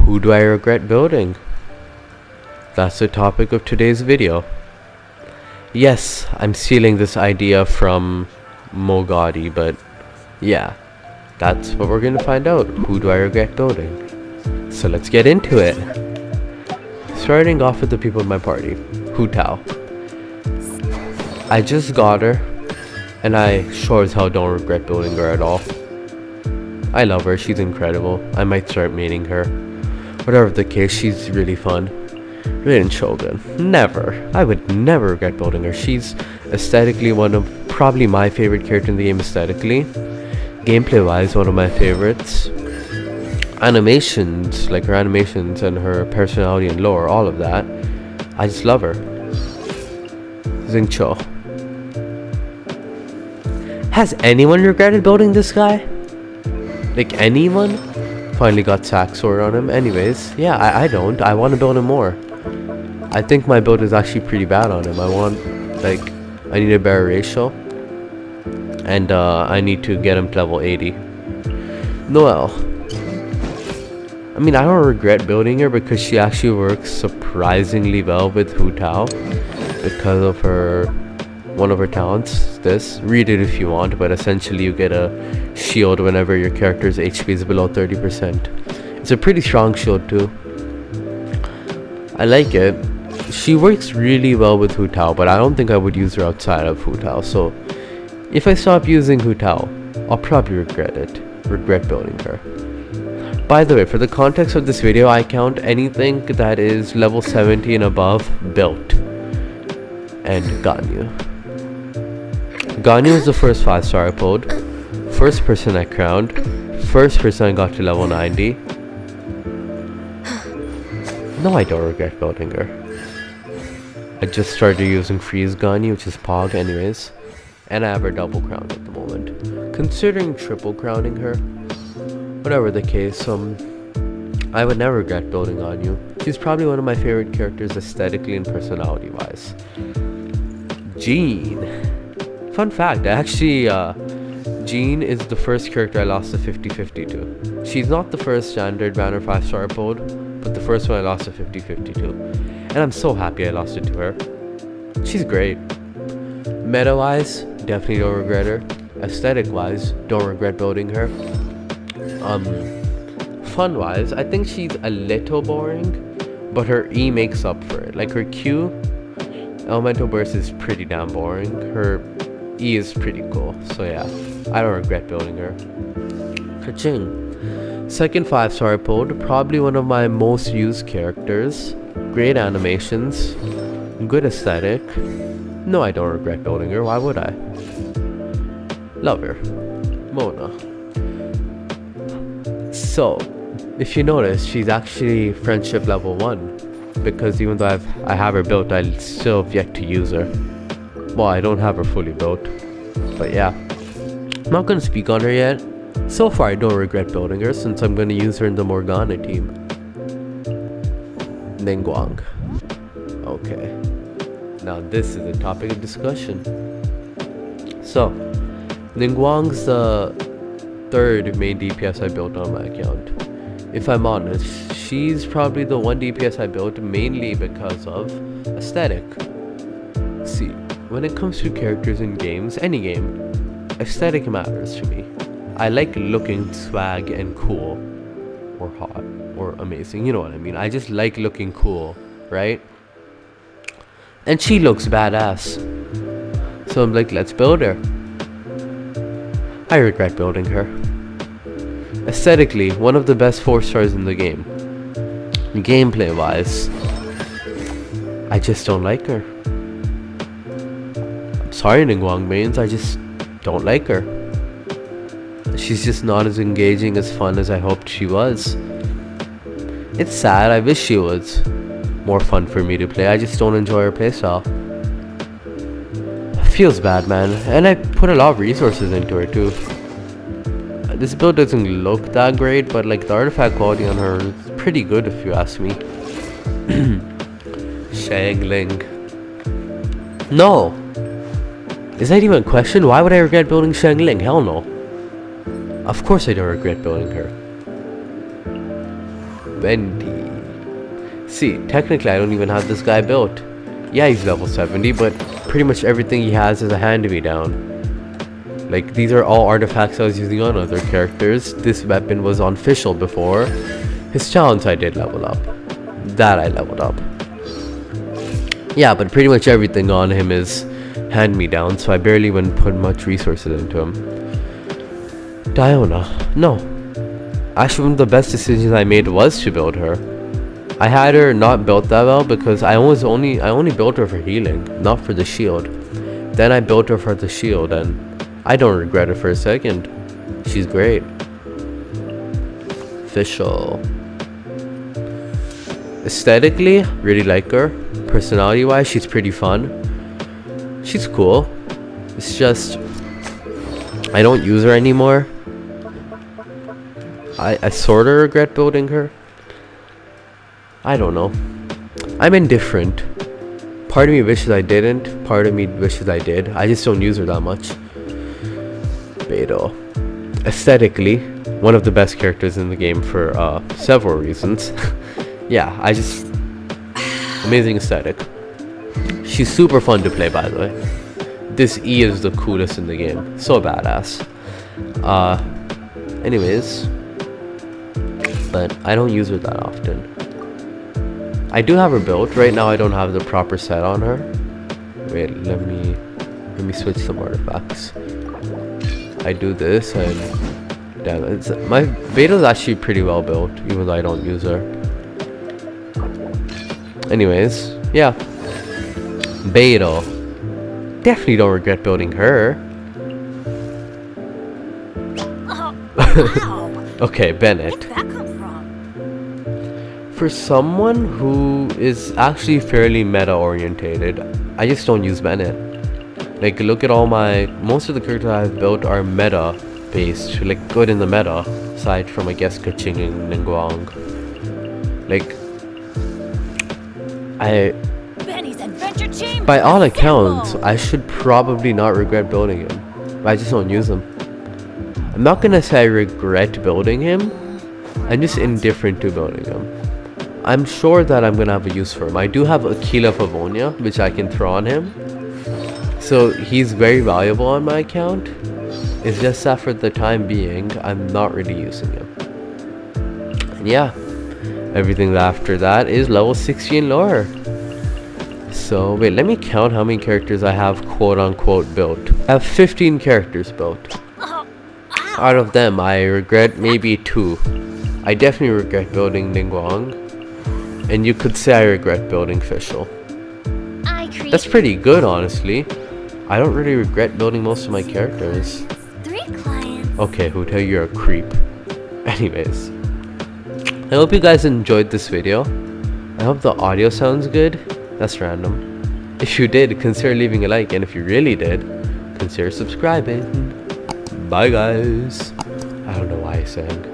Who do I regret building? That's the topic of today's video. Yes, I'm stealing this idea from Mogawty, but yeah, that's what we're gonna find out. Who do I regret building? So let's get into it. Starting off with the people in my party. Hutao. I just got her, and I sure as hell don't regret building her at all. I love her, she's incredible. I might start maining her. Whatever the case, she's really fun. Rin Shogun. Never. I would never regret building her. She's aesthetically one of probably my favorite character in the game aesthetically. Gameplay wise, one of my favorites. Animations, like her animations and her personality and lore, all of that. I just love her. Xingqiu. Has anyone regretted building this guy? Like anyone? Finally got sack sword on him. Anyways, yeah, I don't. I want to build him more. I think my build is actually pretty bad on him. I need a better ratio. And I need to get him to level 80. Noel. I mean, I don't regret building her because she actually works surprisingly well with Hutao. Because of her, one of her talents. Read it if you want, but essentially you get a shield whenever your character's HP is below 30%. It's a pretty strong shield too. I like it. She works really well with Hutao, but I don't think I would use her outside of Hutao. So if I stop using Hutao, I'll probably regret building her. By the way, for the context of this video, I count anything that is level 70 and above built. And Ganyu. Ganyu is the first 5-star I pulled. First person I crowned. First person I got to level 90. No, I don't regret building her. I just started using Freeze Ganyu, which is Pog anyways. And I have her double crowned at the moment. Considering triple crowning her, whatever the case, I would never regret building Ganyu. She's probably one of my favorite characters aesthetically and personality wise. Jean. Fun fact, actually, Jean is the first character I lost a 50-50 to. She's not the first standard banner 5-star I pulled, but the first one I lost a 50-50 to. And I'm so happy I lost it to her. She's great. Meta-wise, definitely don't regret her. Aesthetic-wise, don't regret building her. Fun-wise, I think she's a little boring, but her E makes up for it. Like her Q, Elemental Burst, is pretty damn boring. Her E is pretty cool, so yeah, I don't regret building her. Ka-ching. Second 5-star I pulled, probably one of my most used characters. Great animations, good aesthetic. No, I don't regret building her, why would I? Love her. Mona. So, if you notice, she's actually friendship level 1. Because even though I have her built, I still have yet to use her. Well, I don't have her fully built. But yeah, I'm not going to speak on her yet. So far, I don't regret building her since I'm going to use her in the Morgana team. Ningguang. Okay. Now this is a topic of discussion. So, Ningguang's the third main DPS I built on my account. If I'm honest, she's probably the one DPS I built mainly because of aesthetic. See, when it comes to characters in games, any game, aesthetic matters to me. I like looking swag and cool, or hot, or amazing, you know what I mean. I just like looking cool, right? And she looks badass. So I'm like, let's build her. I regret building her. Aesthetically, one of the best 4-stars in the game. Gameplay wise, I just don't like her. I'm sorry, Ningguang mains, I just don't like her. She's just not as engaging, as fun as I hoped she was. It's sad, I wish she was more fun for me to play. I just don't enjoy her playstyle. Feels bad, man, and I put a lot of resources into her too. This build doesn't look that great, but like the artifact quality on her is pretty good if you ask me. Shangling. No! Is that even a question? Why would I regret building Shangling? Hell no. Of course I don't regret building her. 20. See, technically I don't even have this guy built. Yeah, he's level 70, but pretty much everything he has is a hand-me-down. Like, these are all artifacts I was using on other characters. This weapon was on Fischl before. His talents I did level up. That I leveled up. Yeah, but pretty much everything on him is hand-me-down, so I barely even put much resources into him. Diona. No. Actually, one of the best decisions I made was to build her. I had her not built that well because I only built her for healing, not for the shield. Then I built her for the shield, and I don't regret it for a second. She's great. Fischl. Aesthetically, really like her. Personality wise, she's pretty fun. She's cool. It's just I don't use her anymore. I sort of regret building her. I don't know. I'm indifferent. Part of me wishes I didn't. Part of me wishes I did. I just don't use her that much. Beidou. Aesthetically, one of the best characters in the game for several reasons. Yeah, amazing aesthetic. She's super fun to play, by the way. This E is the coolest in the game. So badass. Anyways. But I don't use her that often. I do have her built. Right now I don't have the proper set on her. Wait, let me switch some artifacts. I do this and damn, my Beidou's actually pretty well built, even though I don't use her. Anyways, yeah. Beidou. Definitely don't regret building her. Oh, wow. Okay, Bennett. Where'd that come from? For someone who is actually fairly meta orientated, I just don't use Bennett. Like, look at most of the characters I've built are meta based, like good in the meta, aside from I guess Kaching and Ningguang. Like, Benny's Adventure Chamber. by all accounts, I should probably not regret building him, but I just don't use him. I'm not gonna say I regret building him, I'm just indifferent to building him. I'm sure that I'm gonna have a use for him. I do have Aquila Pavonia, which I can throw on him. So he's very valuable on my account. It's just that for the time being, I'm not really using him. And yeah, everything after that is level 60 and lower. So wait, let me count how many characters I have quote unquote built. I have 15 characters built. Out of them, I regret maybe 2. I definitely regret building Ningguang. And you could say I regret building Fischl. That's pretty good, honestly. I don't really regret building most of my characters. 3 clients. Okay, Hutao, you're a creep. Anyways. I hope you guys enjoyed this video. I hope the audio sounds good. That's random. If you did, consider leaving a like. And if you really did, consider subscribing. Bye, guys. I don't know why I sang.